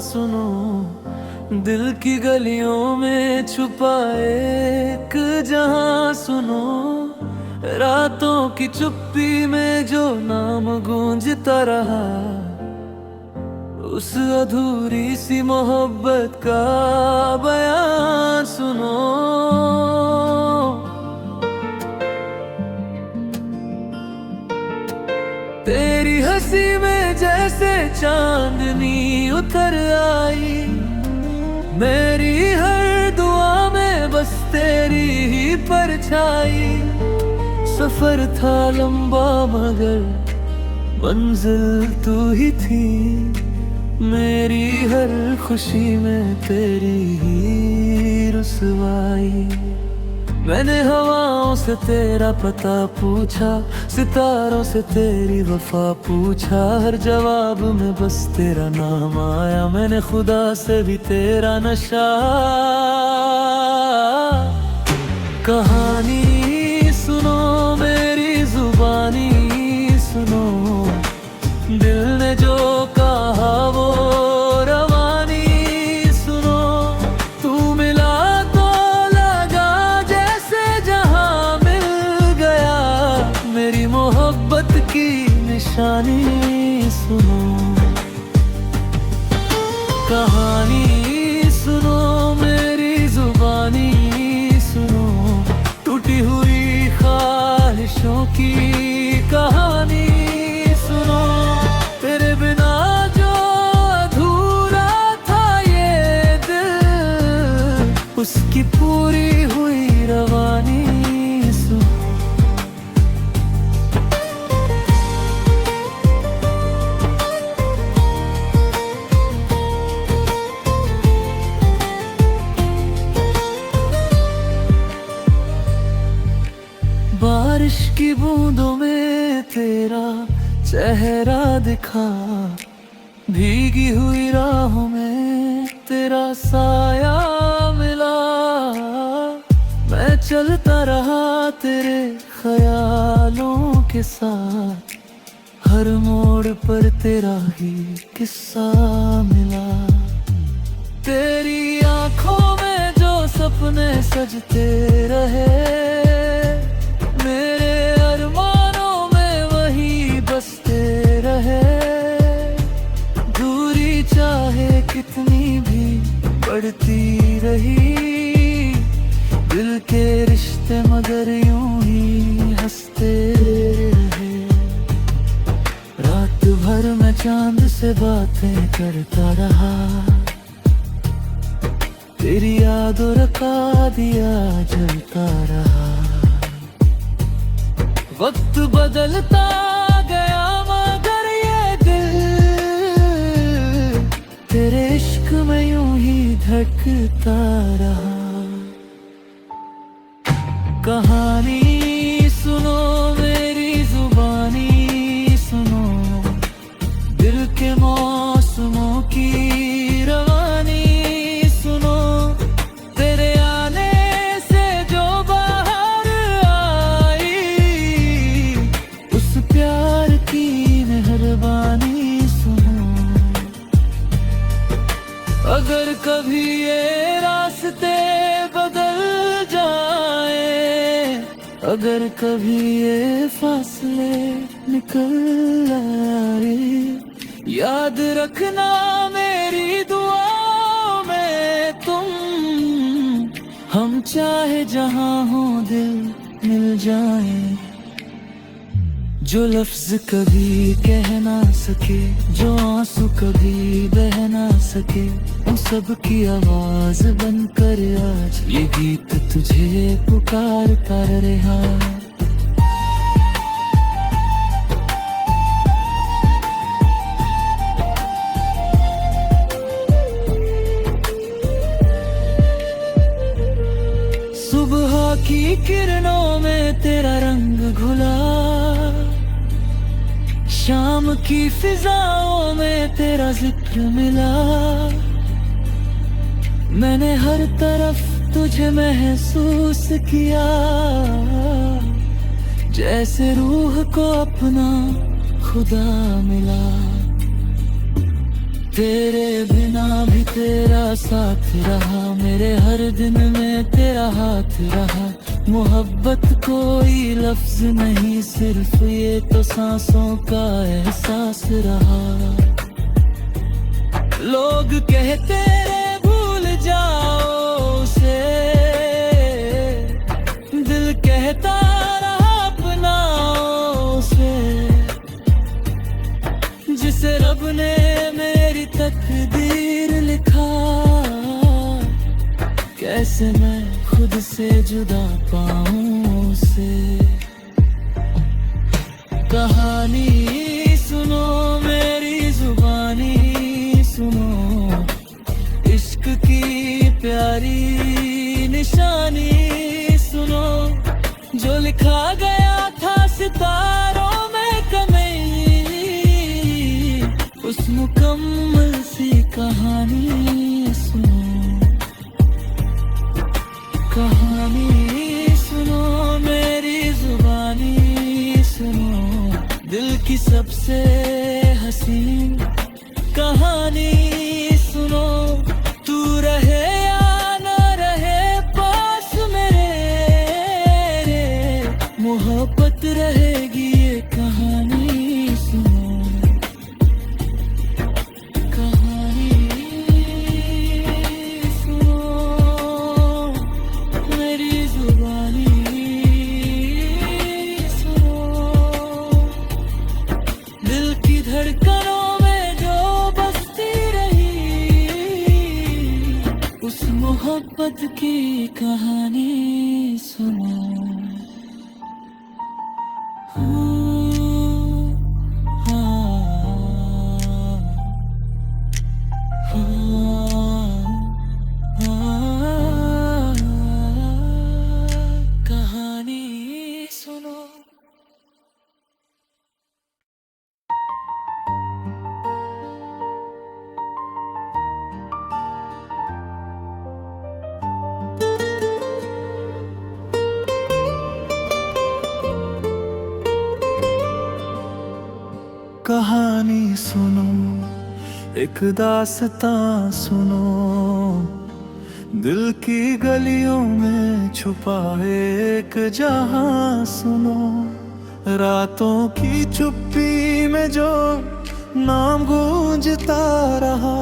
सुनो, दिल की गलियों में छुपा एक जहां सुनो। रातों की चुप्पी में जो नाम गूंजता रहा, उस अधूरी सी मोहब्बत का बयान सुनो। तेरी हंसी में जैसे चांदनी उतर आई, मेरी हर दुआ में बस तेरी ही परछाई। सफर था लंबा मगर मंजिल तू ही थी, मेरी हर खुशी में तेरी ही रुसवाई। मैंने हवाओं से तेरा पता पूछा, सितारों से तेरी वफा पूछा, हर जवाब में बस तेरा नाम आया। मैंने खुदा से भी तेरा नशा। कहानी सुनो मेरी जुबानी सुनो, दिल ने जो कहा वो रवानी सुनो। तू मिला तो लगा जैसे जहां मिल गया, मेरी मोहब्बत की निशानी सुनो। कहानी सुनो मेरी जुबानी सुनो, टूटी हुई ख्वाहिशों की कहानी सुनो। तेरे बिना जो अधूरा था ये दिल, उसकी पूरी हुई रवानी सुनो। बारिश की बूंदों में तेरा चेहरा दिखा, भीगी हुई राहों में तेरा साया मिला। मैं चलता रहा तेरे ख्यालों के साथ, हर मोड़ पर तेरा ही किस्सा मिला। तेरी आंखों में जो सपने सजते रहे, मेरे अरमानों में वही बसते रहे। दूरी चाहे कितनी भी बढ़ती रही, दिल के रिश्ते मगर यूं ही हंसते रहे। रात भर मैं चांद से बातें करता रहा, तेरी यादों रखा दिया जलता रहा। वक्त बदलता गया मगर ये दिल, तेरे इश्क में यूं ही धड़कता रहा। कहानी सुनो मेरी जुबानी सुनो, दिल के मौसमों की रवानी सुनो। तेरे आने से जो बाहर आई, उस प्यार की मेहरबानी सुनो। अगर कभी ये रास्ते बदल जाए, अगर कभी ये फासले निकल आए, याद रखना मेरी दुआओं में तुम। हम चाहे जहां हो दिल मिल जाए, जो लफ्ज कभी कह ना सके, जो आंसू कभी बह ना सके, उन सब की आवाज बनकर आज ये गीत तुझे पुकारता रहा। सुबह की किरणों में तेरा रंग घुला, शाम की फिजाओं में तेरा जिक्र मिला। मैंने हर तरफ तुझे महसूस किया, जैसे रूह को अपना खुदा मिला। तेरे बिना भी तेरा साथ रहा, मेरे हर दिन में तेरा हाथ रहा। मोहब्बत कोई लफ्ज नहीं, सिर्फ ये तो सांसों का एहसास रहा। लोग कहते रे भूल जाओ उसे, दिल कहता रहा अपनाओ उसे। जिसे रब ने मेरी तकदीर लिखा, कैसे मैं खुद से जुदा पाऊं उसे। कहानी सुनो मेरी जुबानी सुनो, इश्क की प्यारी निशानी सुनो। जो लिखा गया था सितारों में कमई, उस मुकम्मल सी कहानी सुनो। कहानी सुनो मेरी जुबानी सुनो, दिल की सबसे हसीन कहानी सुनो। तू रहे या न रहे पास मेरे, मोहब्बत रहेगी ये कहानी सुनो। कहानी सुनो मेरी जुबानी सुनो, दिल की धड़कनों में जो बसती रही, उस मोहब्बत की कहानी सुनो। कहानी सुनो। कहानी सुनो, एक दास्तां सुनो, दिल की गलियों में छुपा एक जहां सुनो। रातों की चुप्पी में जो नाम गूंजता रहा,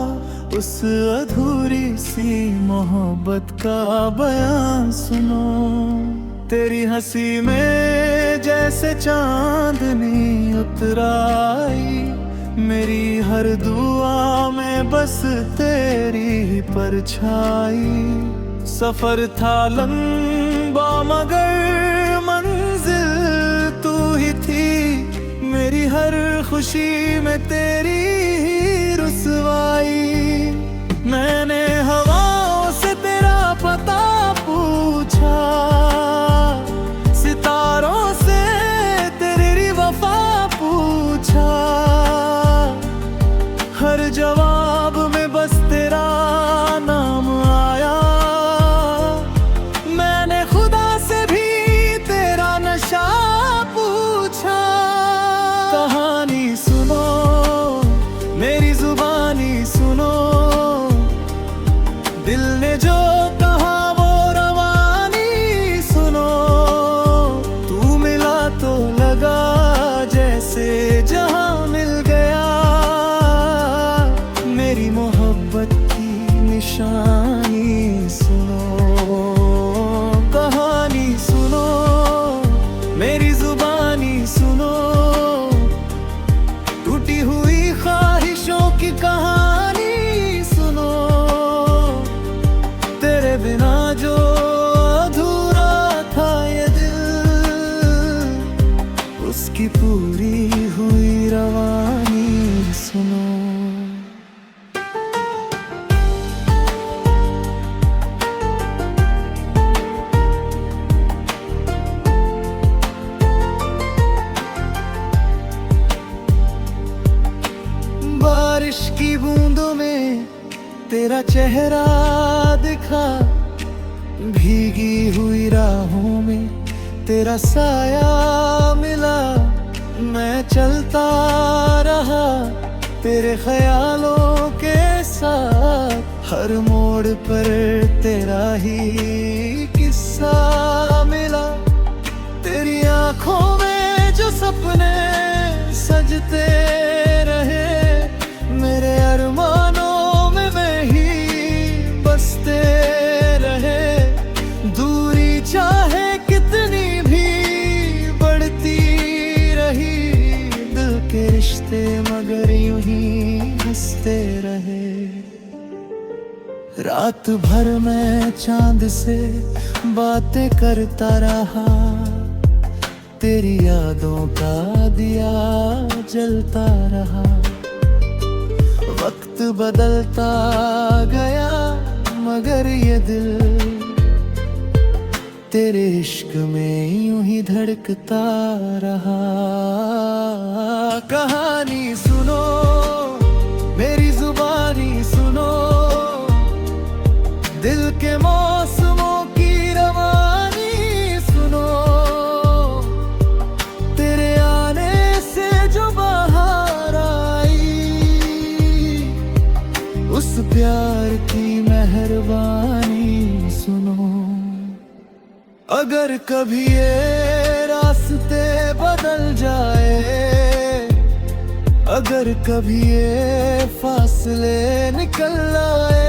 उस अधूरी सी मोहब्बत का बयां सुनो। तेरी हंसी में जैसे चांदनी उतराई, मेरी हर दुआ में बस तेरी परछाई। सफर था लंबा मगर मंजिल तू ही थी, मेरी हर खुशी में तेरी रुसवाई। मैंने हवाओं से तेरा पता पूछा, सितारों से तेरी वफा पूछा। हर जवाब में बस तेरा नाम आया, मैंने खुदा से भी तेरा नशा पूछा। कहानी सुनो मेरी जुबानी सुनो, दिल ने जो कहा वो रवानी सुनो। तू मिला तो लगा जैसे जहां मिल गया, मेरी मोहब्बत की निशानी सुनो। कहानी सुनो मेरी जुबानी सुनो, टूटी हुई ख्वाहिशों की कहानी सुनो। तेरे बिना जो अधूरा था ये दिल, उसकी पूरी हुई रवानी सुनो। बारिश की बूंदों में तेरा चेहरा दिखा, भीगी हुई राहों में तेरा साया मिला। मैं चलता रहा तेरे ख्यालों के साथ हर मोड़ पर तेरा ही किस्सा मिला। तेरी आंखों में जो सपने सजते रहे, मेरे अरमानों में मैं ही बसते रहे। दूरी चाहे कितनी भी बढ़ती रही, दिल के रिश्ते मगर यूं ही हंसते रहे। रात भर मैं चांद से बातें करता रहा, तेरी यादों का दिया जलता रहा। वक्त बदलता गया मगर ये दिल तेरे इश्क में यूं ही धड़कता रहा। कहानी सुनो मेरी जुबानी सुनो, दिल के मौसमों की रवानी सुनो। तेरे आने से जो बाहर आई, उस प्यार की मेहरबानी सुनो। अगर कभी ये रास्ते बदल जाए, अगर कभी ये फासले निकल आए,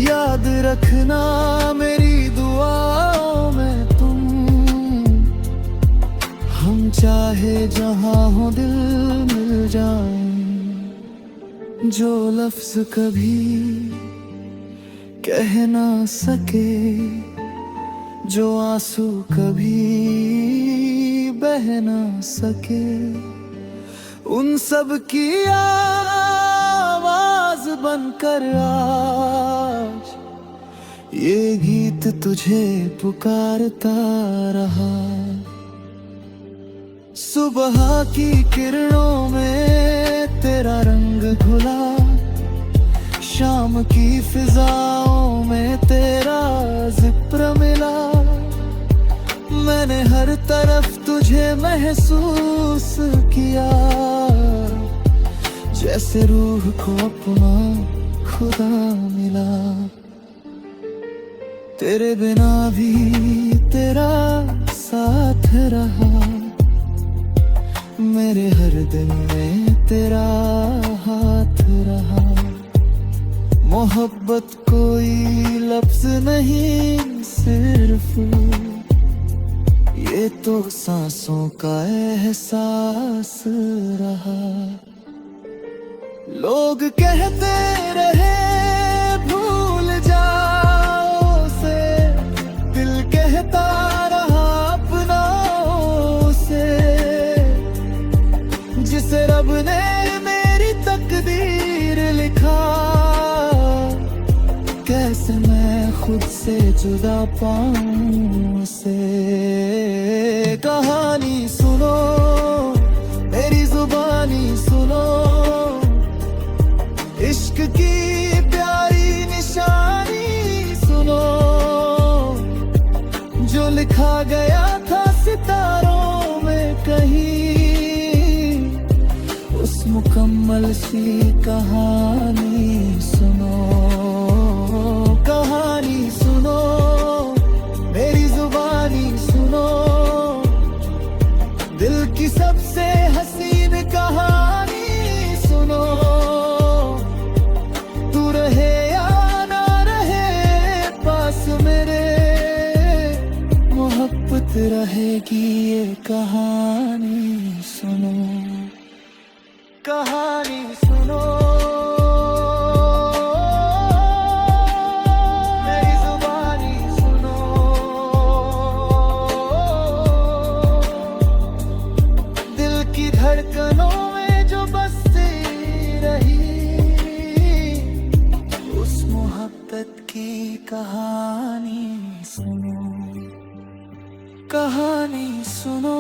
याद रखना मेरी दुआओं में तुम। हम चाहे जहां हो दिल मिल जाए, जो लफ्ज कभी कह ना सके, जो आंसू कभी बह ना सके, उन सब की आवाज बनकर आज ये गीत तुझे पुकारता रहा। सुबह की किरणों में तेरा रंग घुला, शाम की फिजाओं में तेरा जिक्र मिला। मैंने हर तरफ तुझे महसूस किया, जैसे रूह को अपना खुदा मिला। तेरे बिना भी तेरा साथ रहा, मेरे हर दिन में तेरा हाथ रहा। मोहब्बत कोई लफ्ज नहीं, सिर्फ ये तो सांसों का एहसास रहा। लोग कहते रहे भूल जाओ उसे, दिल कहता रहा अपनाओ उसे। जिसे रब ने मेरी तकदीर लिखा, कैसे मैं खुद से जुदा पाऊं उसे। कहानी सुनो मेरी जुबानी सुनो, इश्क की प्यारी निशानी सुनो। जो लिखा गया था सितारों में कहीं, उस मुकम्मल सी कहानी सुनो। कहानी सुनो मेरी जुबानी सुनो, दिल की सबसे हसीन कहानी सुनो। तू रहे या ना रहे पास मेरे, मोहब्बत रहेगी ये कहानी सुनो। कहानी सुनो मेरी जुबानी सुनो, दिल की धड़कनों में जो बसती रही, उस मोहब्बत की कहानी सुनो। कहानी सुनो।